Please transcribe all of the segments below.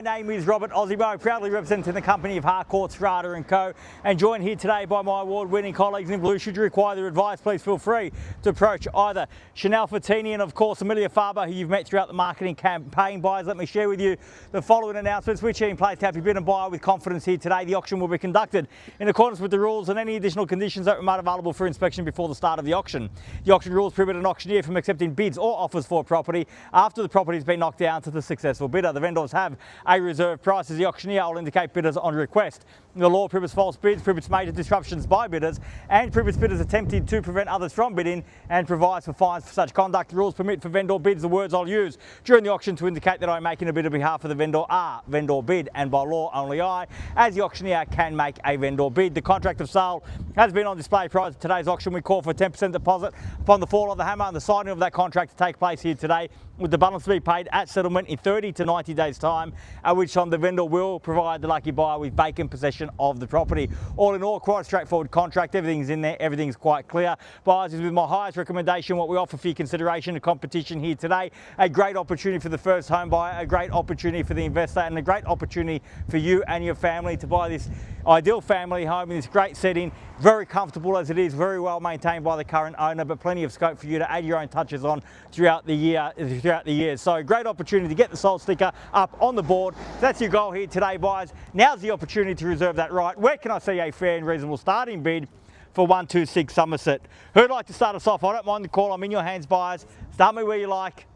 My name is Robert Ozzimo, proudly representing the company of Harcourts, Rata and Co. and joined here today by my award-winning colleagues in blue. Should you require their advice, please feel free to approach either Chanel Fatini and of course Emilia Faba, who you've met throughout the marketing campaign. Buyers, let me share with you the following announcements which are in place to help you bid and buy with confidence here today. The auction will be conducted in accordance with the rules and any additional conditions that are made available for inspection before the start of the auction. The auction rules prohibit an auctioneer from accepting bids or offers for a property after the property has been knocked down to the successful bidder. The vendors have a reserve price as the auctioneer will indicate bidders on request. The law prohibits false bids, prohibits major disruptions by bidders and prohibits bidders attempting to prevent others from bidding and provides for fines for such conduct. The rules permit for vendor bids. The words I'll use during the auction to indicate that I'm making a bid on behalf of the vendor are vendor bid, and by law only I, as the auctioneer, can make a vendor bid. The contract of sale has been on display prior to today's auction. We call for a 10% deposit upon the fall of the hammer and the signing of that contract to take place here today, with the balance to be paid at settlement in 30 to 90 days time, at which time the vendor will provide the lucky buyer with vacant possession of the property. All in all, quite a straightforward contract. Everything's in there, everything's quite clear. Buyers, is with my highest recommendation what we offer for your consideration and competition here today. A great opportunity for the first home buyer, a great opportunity for the investor, and a great opportunity for you and your family to buy this ideal family home in this great setting. Very comfortable as it is, very well maintained by the current owner, but plenty of scope for you to add your own touches on throughout the year. So great opportunity to get the sold sticker up on the board. That's your goal here today, buyers. Now's the opportunity to reserve that right. Where can I see a fair and reasonable starting bid for 126 Somerset? Who'd like to start us off? I don't mind the call. I'm in your hands, buyers. Start me where you like.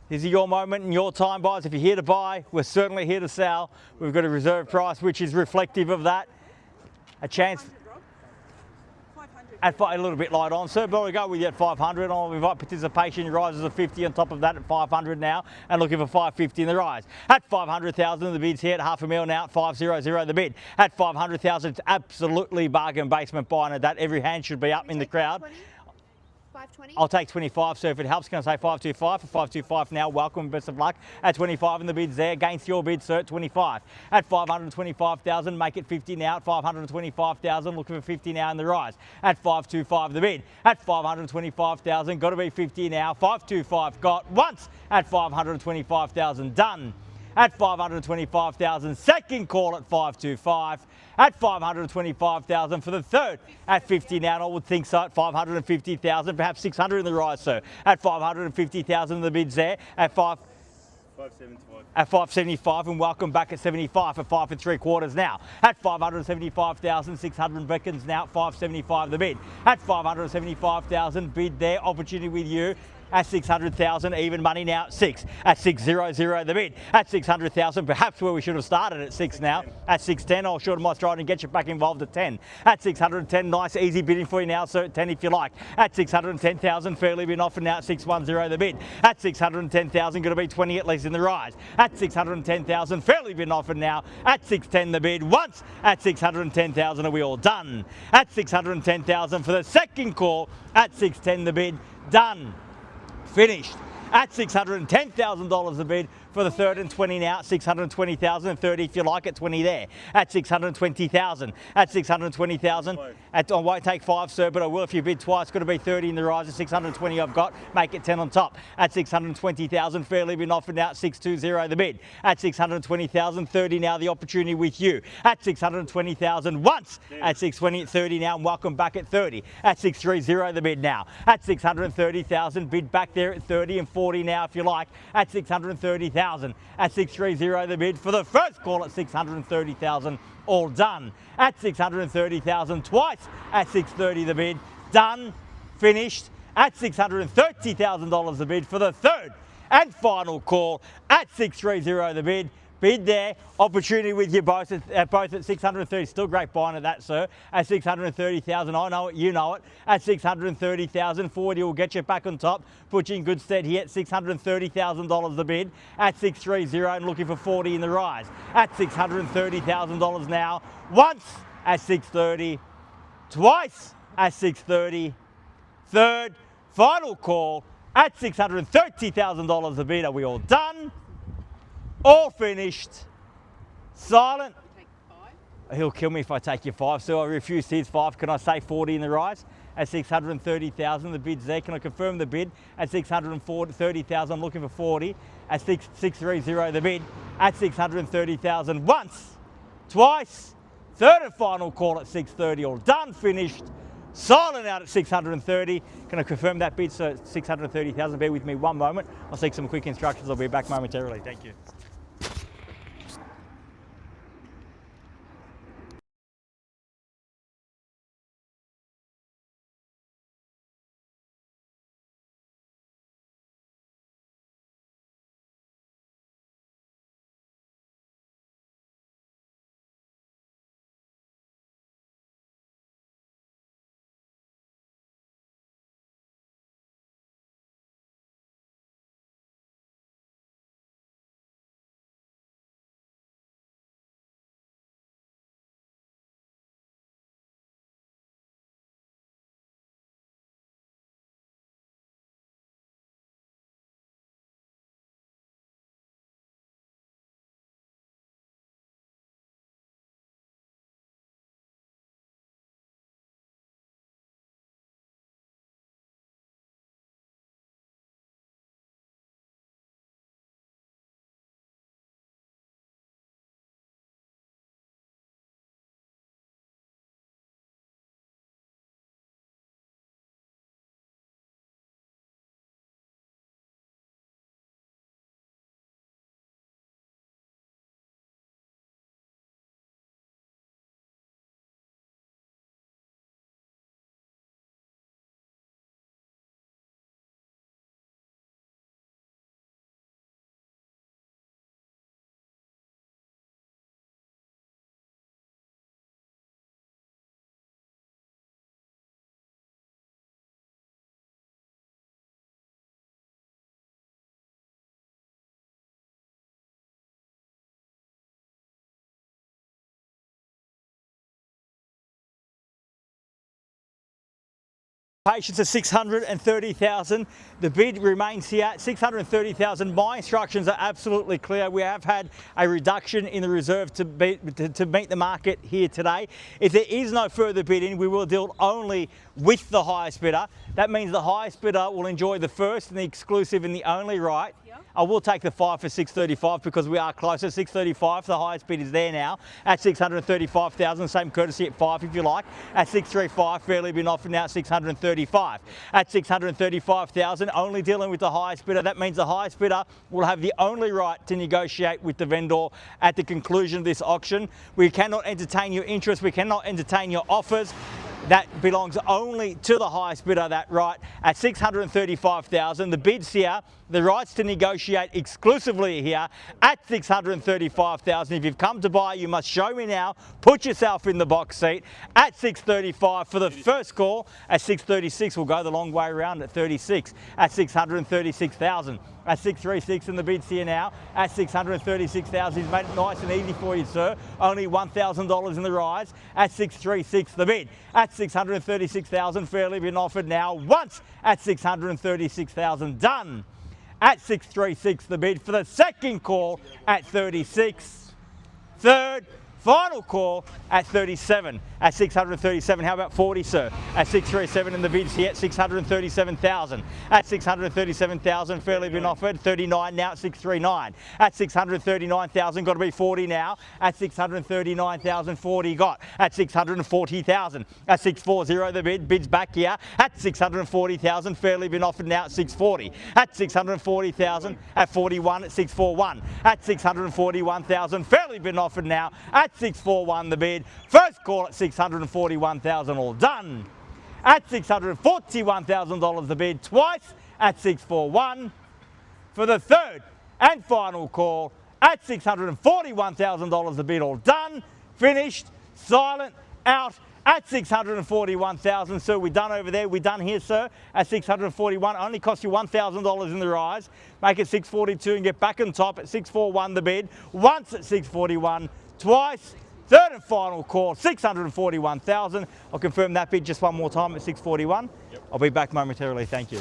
This is your moment and your time, buyers. If you're here to buy, we're certainly here to sell. We've got a reserve price which is reflective of that. A chance at a little bit light on, sir, but I'll go with you at 500. I'll invite participation. Your rises are 50 on top of that at 500 now, and looking for 550 in the rise. At 500,000, the bid's here at $500,000 now at 500 the bid. At 500,000, it's absolutely bargain basement buying at that. Every hand should be up in the crowd. 520? I'll take 25, so if it helps, can I say 525 for 525 now? Welcome, best of luck. At 25 and the bid's there, against your bid, sir, 25. At 525,000, make it 50 now. At 525,000, looking for 50 now in the rise. At 525 the bid. At 525,000, got to be 50 now. 525 got once. At 525,000, done. At 525,000, second call at 525. At 525,000 for the third. At 50 now, and I would think so at 550,000, perhaps 600 in the rise, sir. At 550,000, the bid's there. At 575. At 575, and welcome back at 75 for 5 3/4 now. At 575,000, 600 beckons now at 575 the bid. At 575,000, bid there, opportunity with you. At 600,000, even money now at 6. At 600 the bid. At 600,000, perhaps where we should have started at 6 now. At 610, I'll shorten my stride and get you back involved at 10. At 610, nice easy bidding for you now, sir, at 10 if you like. At 610,000, fairly been offered now at 610 the bid. At 610,000, going to be 20 at least in the rise. At 610,000, fairly been offered now at 610 the bid. Once at 610,000, are we all done? At 610,000 for the second call. At 610 the bid, done. Finished. At $610,000 a bid for the third and 20 now. 620,000 and 30 if you like at 20 there. At 620,000. At 620,000. I won't take 5, sir, but I will if you bid twice. Got to be 30 in the rise. At 620 I've got. Make it 10 on top. At 620,000, fairly been offered now at 620 the bid. At 620,000, 30 now the opportunity with you. At 620,000 once. At 620 30 now, and welcome back at 30. At 630 the bid now. At 630,000, bid back there at 30 and 40 now if you like. At 630,000. At 630 the bid for the first call at 630,000, all done. At 630,000 twice. At 630 the bid, done, finished. At $630,000 the bid for the third and final call at 630 the bid. Bid there, opportunity with you both at 630. Still great buying at that, sir. At 630,000, I know it, you know it. At 630,000, 40 will get you back on top. Put you in good stead here at $630,000 the bid. At 630 and looking for 40 in the rise. At $630,000 now. Once at 630, twice at 630. Third, final call at $630,000 the bid. Are we all done? All finished. Silent. Take 5. He'll kill me if I take your 5, so I refuse his 5. Can I say 40 in the rise? at 630,000. The bid's there. Can I confirm the bid at 630,000? Looking for 40 at 630 the bid at 630,000. Once, twice, third and final call at 630. All done, finished. Silent out at 630. Can I confirm that bid? So 630,000. Bear with me one moment. I'll seek some quick instructions. I'll be back momentarily. Thank you. Patience at 630,000. The bid remains here at 630,000. My instructions are absolutely clear. We have had a reduction in the reserve to meet the market here today. If there is no further bidding, we will deal only with the highest bidder. That means the highest bidder will enjoy the first and the exclusive and the only right. I will take the 5 for 635 because we are closer. 635, the highest bid is there now at 635,000. Same courtesy at 5 if you like. At 635, fairly been offered now at 635. At 635,000, only dealing with the highest bidder. That means the highest bidder will have the only right to negotiate with the vendor at the conclusion of this auction. We cannot entertain your interest. We cannot entertain your offers. That belongs only to the highest bidder, that right, at 635,000. The bids here, the rights to negotiate exclusively here at 635,000. If you've come to buy, you must show me now. Put yourself in the box seat at 635 for the first call. At 636, we'll go the long way around at 36, at 636,000. At 636 and the bids here now at 636,000. He's made it nice and easy for you, sir. Only $1,000 in the rise at 636 the bid. At 636,000, fairly been offered now once at 636,000. Done at 636 the bid for the second call at 36. Third, final call at 37, at 637. How about 40, sir? At 637 and the bids here at 637,000. At 637,000, fairly been offered. 39 now at 639. At 639,000, got to be 40 now. At 639,000, 40 got. At 640,000. At 640 the bid, bids back here. At 640,000, fairly been offered now at 640. At 640,000, at 41 at 641. At 641,000, fairly been offered now at 641 the bid. First call at 641,000, all done. At $641,000 the bid, twice at 641 for the third and final call at $641,000 the bid, all done, finished, silent, out at 641,000. Sir, we're done over there. We're done here, sir, at 641. Only cost you $1,000 in the rise. Make it 642 and get back on top at 641 the bid. Once at 641, twice, third and final call, 641,000. I'll confirm that bid just one more time at 641. Yep. I'll be back momentarily. Thank you.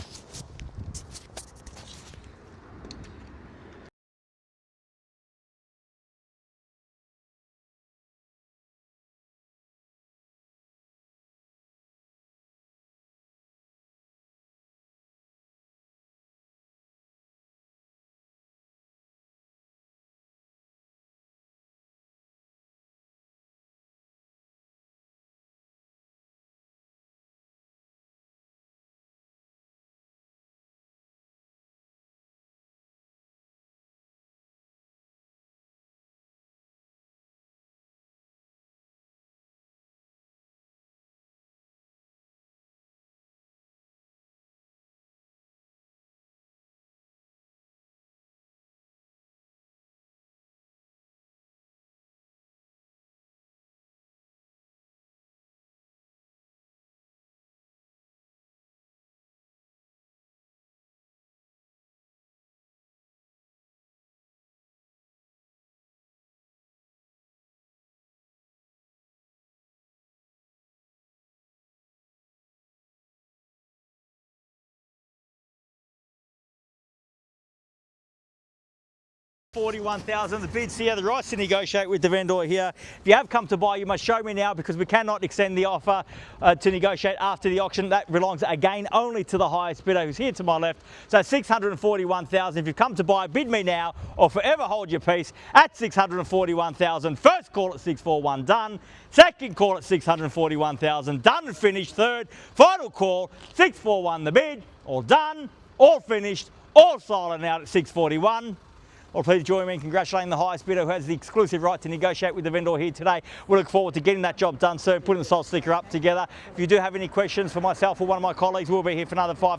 41,000. The bid's here. The rights to negotiate with the vendor here. If you have come to buy, you must show me now because we cannot extend the offer to negotiate after the auction. That belongs again only to the highest bidder who's here to my left. So 641,000. If you've come to buy, bid me now or forever hold your peace at 641,000. First call at 641, done. Second call at 641,000, done and finished. Third, final call, 641 the bid. All done, all finished, all silent out at 641. Well, please join me in congratulating the highest bidder who has the exclusive right to negotiate with the vendor here today. We look forward to getting that job done soon, putting the sold sticker up together. If you do have any questions for myself or one of my colleagues, we'll be here for another 5